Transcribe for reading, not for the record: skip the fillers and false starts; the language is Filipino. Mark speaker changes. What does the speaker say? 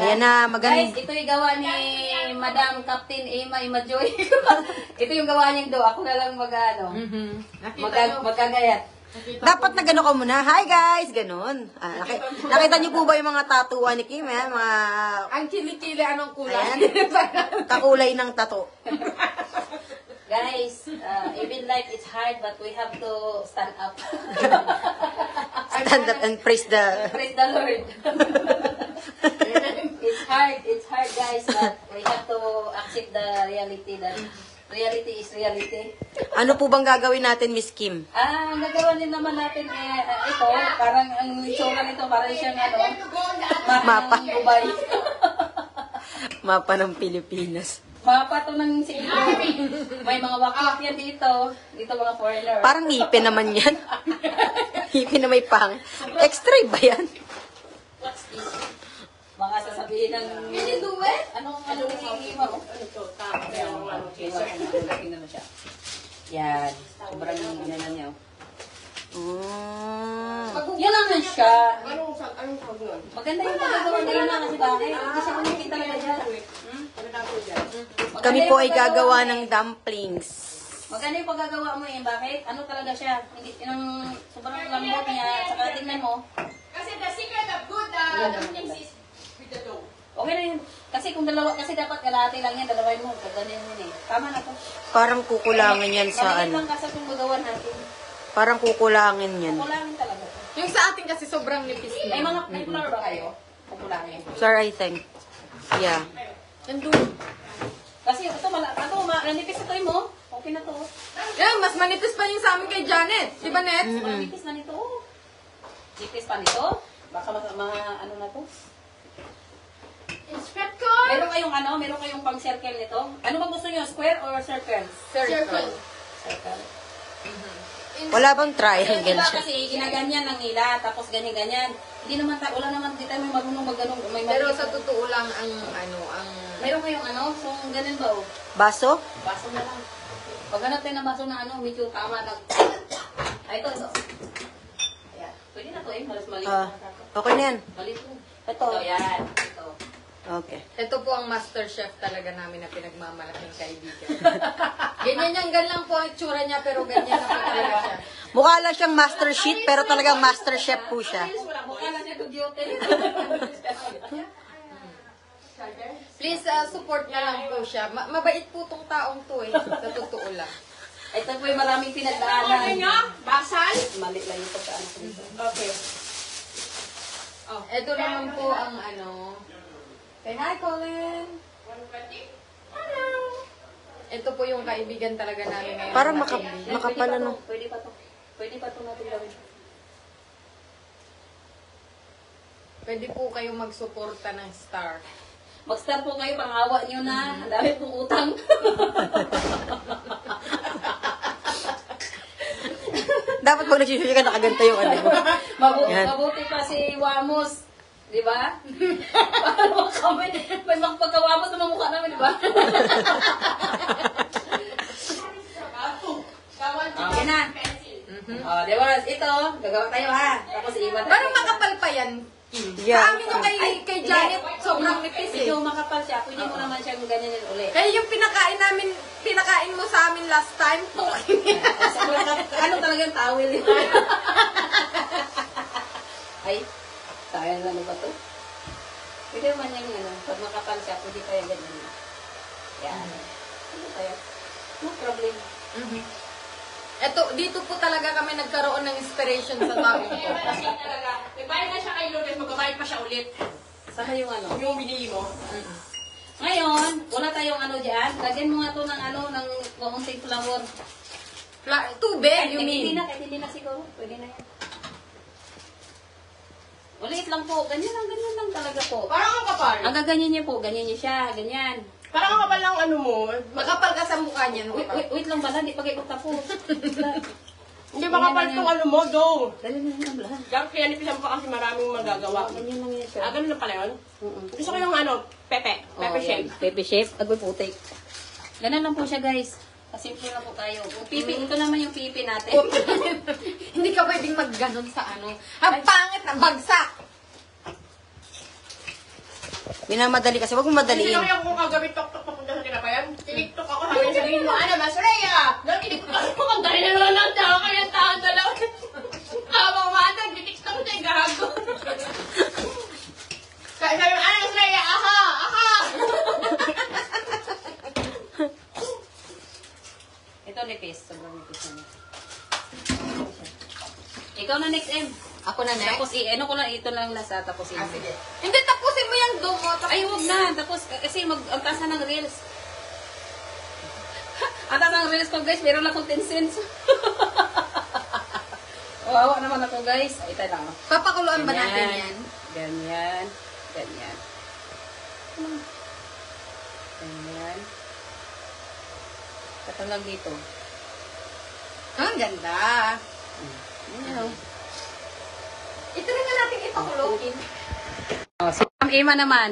Speaker 1: Ayan na, maganda.
Speaker 2: Guys, ito yung gawa ni Madam Captain Ima Joy. Ito yung gawa niyang do. Ako na lang magkagayat.
Speaker 1: Dapat na gano'n ka muna. Hi guys! Ganon. Nakita niyo po ba yung mga tatuan ni Kim? Mga...
Speaker 3: Ang chili-chili, anong kulay?
Speaker 1: Ayan. Kakulay ng tato.
Speaker 2: Guys, even life it's hard but we have to stand up.
Speaker 1: Stand up and praise the...
Speaker 2: Praise the Lord. It's hard guys, but we have to accept the reality that reality is reality.
Speaker 1: Ano po bang gagawin natin, Miss Kim?
Speaker 2: Ang gagawa din naman natin ito, parang ang itsura nito, parang siyang mapa ng Dubai.
Speaker 1: Mapa ng Pilipinas.
Speaker 2: Mapa to ng siglo. May mga wakit yan dito. Dito mga foreigner.
Speaker 1: Parang ngipin naman yan. Ngipin na may pang. Extra ba yan?
Speaker 2: What's this? Mga sasabihin ng... Can you do it? Anong hihima mo? Ano to? Tingnan mo siya. Yan. Sobrang na niya. Yan naman siya.
Speaker 3: Anong tawag nun?
Speaker 2: Maganda yung pagkagawa nila na kasi bakit? Kasi kung nakita talaga dyan.
Speaker 1: Kami po ay gagawa ng dumplings.
Speaker 2: Maganda yung paggagawa mo eh. Bakit? Ano talaga siya? Hindi, yung sobrang lambot niya. Saka tingnan mo.
Speaker 3: Kasi the secret of good dumplings is with the dough.
Speaker 2: Okay na yun. Kasi kung dalawa, kasi dapat kalahati lang yan. Dalawain mo. Ganyan yun eh. Tama na to.
Speaker 1: Parang kukulangin yan sa
Speaker 2: Maliit
Speaker 1: ano.
Speaker 2: lang kasi kung magawa natin.
Speaker 1: Parang kukulangin yan.
Speaker 2: Kukulangin talaga to.
Speaker 3: Yung sa atin kasi sobrang nipis
Speaker 2: May
Speaker 3: na.
Speaker 2: may flour ba kayo? Kukulangin.
Speaker 1: Sir, I think. Yeah.
Speaker 3: Nandun.
Speaker 2: Kasi ito, nanipis ito mo. Okay na to.
Speaker 3: Yeah, mas manipis pa yung sa amin kay Janet. Di ba, Net?
Speaker 2: Manipis na nito. Nipis pa nito. Baka ano na to.
Speaker 3: Inspector!
Speaker 2: Meron kayong pang circle nito. Ano ba gusto niyo? Square or circle?
Speaker 3: Circle.
Speaker 2: Circle.
Speaker 1: Wala bang triangle
Speaker 2: Diba
Speaker 1: siya?
Speaker 2: kasi ginaganyan lang nila, tapos ganyan-ganyan. Hindi naman wala naman dito may marunong magganong, may
Speaker 3: Pero
Speaker 2: maliit.
Speaker 3: sa totoo lang, ang
Speaker 2: Meron kayong so ganun ba oh?
Speaker 1: Baso?
Speaker 2: Baso na lang. Pag hanap tayo ng baso na medyo tama lang. Ay, ito. Ayan. Pwede na to malas maliit.
Speaker 1: Okay na yan.
Speaker 2: Maliit po.
Speaker 1: Ito.
Speaker 2: Yan. Ito.
Speaker 1: Okay.
Speaker 3: Ito po ang master chef talaga namin na pinagmamalaking kaibigan. Ganyan po ang itsura niya, pero ganyan na po talaga siya.
Speaker 1: Mukha lang siyang master sheet, pero talagang master chef po siya.
Speaker 2: Mukha na siya dugyotay.
Speaker 3: Please, support na lang po siya. Mabait po tong taong to eh. Sa totoo lang.
Speaker 2: Ito po yung maraming pinagdaanan.
Speaker 3: Basal?
Speaker 2: Mali lang yung pagkaan ko dito.
Speaker 3: Okay. Oh, ito naman po ang Say hi, Colin! Hello! Ito po yung kaibigan talaga namin ngayon.
Speaker 1: Parang makapal ano.
Speaker 2: Pwede pa to. Pwede pa to natin gawin.
Speaker 3: Pwede po kayong magsuporta ng star.
Speaker 2: Mag-start po kayo, pangawa nyo na. Ang dami pong utang.
Speaker 1: Dapat pag nagsisuyo ka, nakaganta yung ano.
Speaker 2: Mabuti pa si Wamos. Di ba? Paano kami? May magpagkawamos na mukha namin, di ba? Okay na. Di ba? Ito, gagawa tayo ha. Tapos iwan tayo.
Speaker 3: Parang makapal pa yan.
Speaker 1: Yeah.
Speaker 3: Sa amin yung kay Janet, sobrang nipis eh.
Speaker 2: Medyo makapal siya. Pwede mo naman siyang ganyan yun ulit.
Speaker 3: Kaya yung pinakain mo sa amin last time,
Speaker 2: Ano talagang towel yun? Ay, sayang ano ba to? Pwede naman yung pag makapal siya, pwede kaya ganyan. Yan. Ano kaya? No problem.
Speaker 3: Dito po talaga kami nagkaroon ng inspiration sa taong to.
Speaker 4: Kasi talaga, may bayad na siya kay Lourdes, magbabayad pa siya ulit.
Speaker 2: Saka yung
Speaker 4: Yung binili mo.
Speaker 2: Ngayon, wala tayong dyan. Lagyan mo nga to ng ng kaunting flour.
Speaker 3: Tubig, you
Speaker 2: Hindi
Speaker 3: mean?
Speaker 2: hindi na siguro. Pwede na yan. Ulit lang po. Ganyan lang talaga po.
Speaker 4: Parang ang kapal.
Speaker 2: Ang gaganyan niya po, ganyan niya siya, ganyan.
Speaker 4: Parang ang kapal lang mo.
Speaker 3: Makapal ka sa mukha niyan.
Speaker 2: Wait lang pala, di pa kayo tapos.
Speaker 4: Hindi makapal itong mo, do.
Speaker 2: Dali na lang lahat.
Speaker 4: Kaya nipisan pa kasi maraming magagawa.
Speaker 2: Ganyan lang yan siya.
Speaker 4: Ganun lang pala yun? Gusto ko yung pepe. Pepe shape.
Speaker 2: Pepe shape. Agoy putik. Ganun lang po siya, guys. Kasimple na po tayo. Pipi, ito naman yung pipi natin.
Speaker 3: Hindi ka pwedeng magganon sa Ang pangit ng bagsak!
Speaker 1: Minamadali kasi. Huwag mong madaliin.
Speaker 4: Sinabi ako kung kagabi tok-tok papunta sa tinapayan. Tiniktok ako sabi sabihin mo, ano, Mas Rhea! Dahil tiniktok ako kung dahil na lang siya. Kaya tahan dalawa. Habang umaatag, titiktok ko siya, gago. Sabi mo, ano, Mas Rhea? Aha! Aha!
Speaker 2: Ito nipis. Sobrang nipis na niya. Ikaw na next, M.
Speaker 3: Ako na next.
Speaker 2: Tapos, ano ko lang, ito lang lasa, tapos
Speaker 4: Ah, sige.
Speaker 3: Hindi, tapusin mo yung dumo.
Speaker 2: Ay, huwag na. Tapos, kasi ang taas na ng reels. Ang taas ng reels ko, guys. Meron lang akong 10 cents. Wawa naman ako, guys. Ay, ito lang.
Speaker 3: Papakuluan ba natin yan?
Speaker 2: Ganyan. Ganyan. Ganyan. Katalag dito.
Speaker 3: Ang ganda.
Speaker 2: Ganyan, oh.
Speaker 3: Ito rin na natin ipakulo.
Speaker 2: Oh, si Ma'am Emma naman.